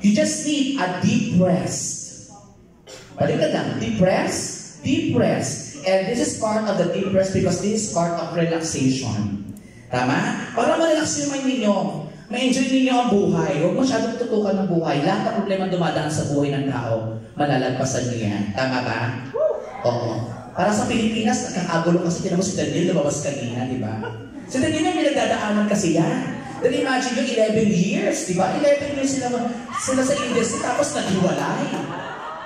You just need a deep rest. Balikan lang, deep rest, deep rest. And this is part of the deep rest because this is part of relaxation. Tama? Para ma-relax yung mind ninyo. Ma-enjoy ninyo ang buhay. Huwag masyadong tutukan ng buhay. Lahat ng problema dumadaan sa buhay ng tao, malalagpasan niyo yan. Tama ba? Oo. Para sa Pilipinas, nakakagulo kasi tinamo si Daniel lumabas kanina, di ba? Si Daniel may nagdadaanan kasi yan. Then imagine yung 11 years, di ba? 11 years sila sa industry tapos naghiwalay.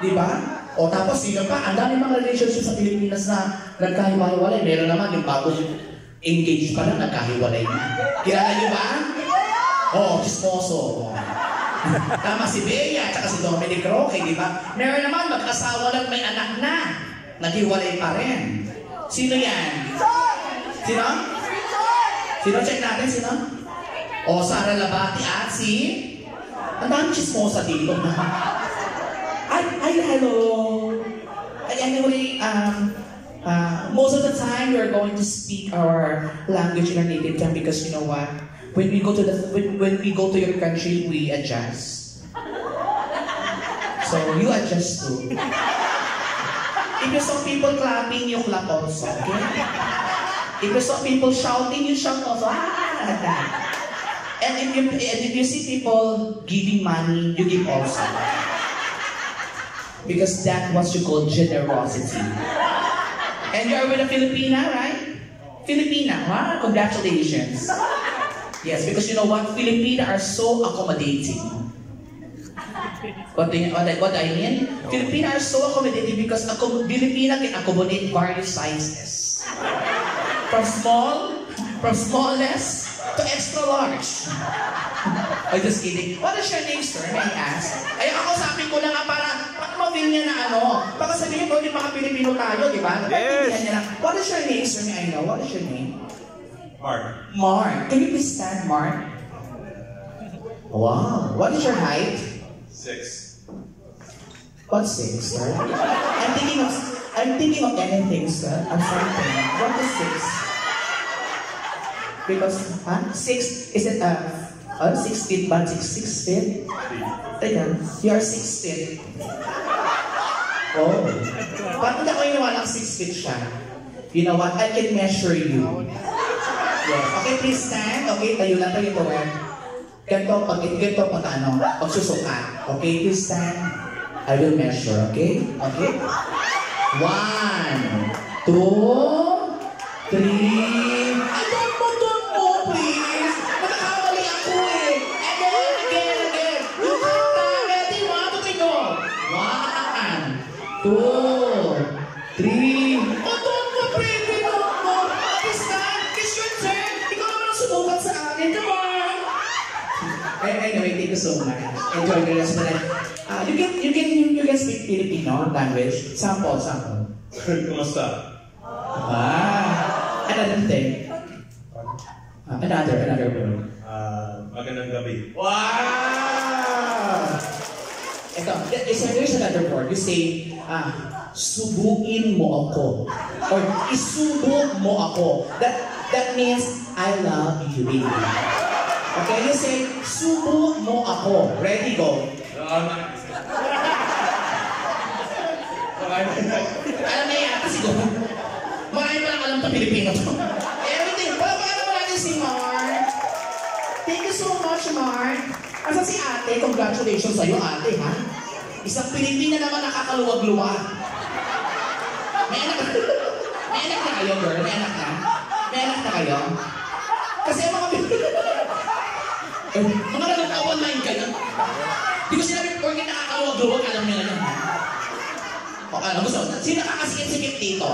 Di ba? O tapos sino pa, ang dami mga relationship sa Pilipinas na nagkahiwalay. Meron naman yung bagong engaged pa na nagkahiwalay na. Kilala niyo ba? Oo, chismoso. Tama si Bea, tsaka si Dominic Roque, di ba? Meron naman mag-asawa lang may anak na. Naghiwalay pa rin. Sino yan? Sino? Sino? Check natin, sino? O, Sara Labati at si... Ang dami chismosa dito. Ay, hello! Anyway, most of the time we're going to speak our language in our native tongue because you know what? When we go to your country, we adjust. So you adjust too. If you saw people clapping, you clap also. Okay? If you saw people shouting, you shout also. And if you see people giving money, you give also. Because that's what you call generosity. And you're with a Filipina, right? Filipina, huh? Congratulations. Yes, because you know what? Filipina are so accommodating. What I mean? Filipina are so accommodating because Filipina can accommodate various sizes. From smallest to extra large. I'm just kidding. What is your name, sir? May I ask? Ay, ako sabi ko na nga para ma-feel niya na ano. Baka sabihin ko, yung mga Pilipino tayo, di ba? Yes. Niya na, what is your name, sir? May I know? What is your name? Mark. Mark. Can you please stand, Mark? Wow. What is your height? 6. What's 6, sir? I'm thinking of anything, sir. Of something. What is 6? Because, 6, is it 6 feet ba? 6 feet? Teka, you are 6 feet. Oh. Bakit ako yung walang 6 feet siya? You know what? I can measure you. Yes. Okay, please stand. Okay, tayo lang tayo ito. Ganito pag ano, pagsusukat. Okay, please stand. I will measure, okay? Okay? 1, 2, 3. Ay, don't mo, please. Magkakamali ako eh. Again. You count that. Ready? 1, 2, 3, go. 1, 2, 3. Oh, don't mo, please. Don't mo. Please stand. It's your turn. Ikaw naman ang sumukat sa akin. Come on. Anyway, thank you so much. Enjoy the rest of the night. You can speak Filipino language. Sample. Kumusta? Another thing. Another word. Magandang gabi. Wow! Ito, there's another word. You say, subuin mo ako. Or isubo mo ako. That means, I love you, baby. Okay, you say, subo mo ako. Ready, go. Alam na yan, kasi go. Marami pa lang alam sa Pilipino to. Everything. Palapaan naman natin si Mark. Thank you so much, Mark. Asa si ate? Congratulations sa'yo, ate, ha? Isang Pilipina naman nakakaluwag-luwag. May anak na kayo, girl? May anak na? May anak na kayo? Kasi mga mga nag-online kayo. Di ko sinabi, porque nakakaluwag-luwag, alam nila yan. O ano, gusto? Sino nakakasikip-sikip dito?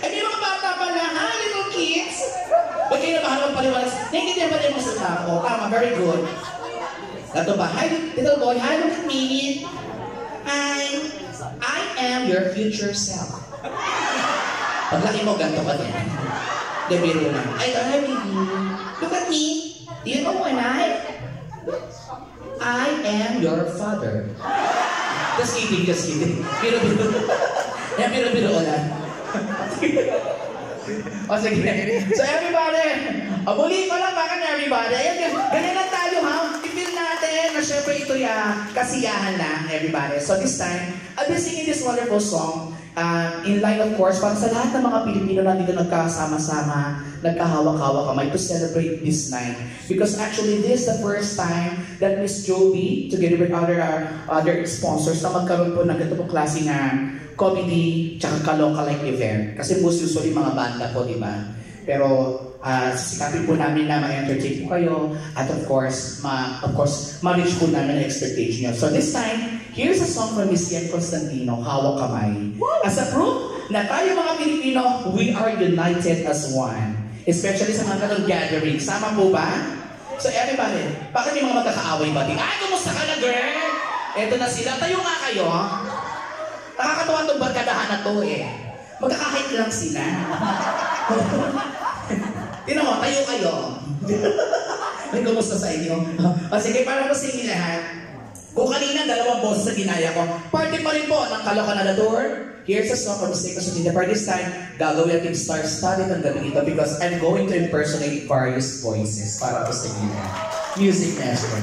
Ay, may mga bata pala, ha? Little kids? Ba't kayo nabahan magpaliwalas? Naintindihan ba yung masalita ko? Tama, very good. Ito ba? Hi, little boy, hi, look at me. I am your future self. Paglaki mo, ganito ka din. Debiro lang. Ay, baby. Look at me. Do you know when I am your father. Just kidding. Biro. Yan, biro lang. O, sige. So, everybody, abuli ko lang, bakit everybody? Ayan, ganyan lang tayo, ha? I-feel na usually kasiyahan lang, everybody. So this time, I'll be singing this wonderful song in line, of course, para sa lahat ng mga Pilipino na dito nagkasama-sama, nagkahawak-hawak kamay to celebrate this night. Because actually, this is the first time that Miss Joby, together with other sponsors, na magkaroon po ng ganito po klase na comedy tsaka ka-local-like event. Kasi most usually mga banda po, di ba? Pero sisikapin po namin na ma-entertain po kayo at of course, ma-reach po namin ang expectation nyo. So this time, here's a song from Miss Yen Constantino, Hawak Kamay. As a proof na tayo mga Pilipino, we are united as one. Especially sa mga ganong gathering. Sama po ba? So everybody, bakit may mga magkakaaway ba? Ay, kumusta ka na, girl? Eto na sila. Tayo nga kayo. Nakakatawa itong barkadahan na to eh. Magkakahit lang sila. Tinan mo, tayo kayo. May kumusta sa inyo? O sige, para po sa inyo lahat. Kung kanina, dalawang boses sa ginaya ko, party pa rin po ng Kalokan na tour. Here's a song for the sake of Sunday. For this time, gagawin natin star-studded ang gabi ito because I'm going to impersonate various voices para po sa inyo lahat. Music Master.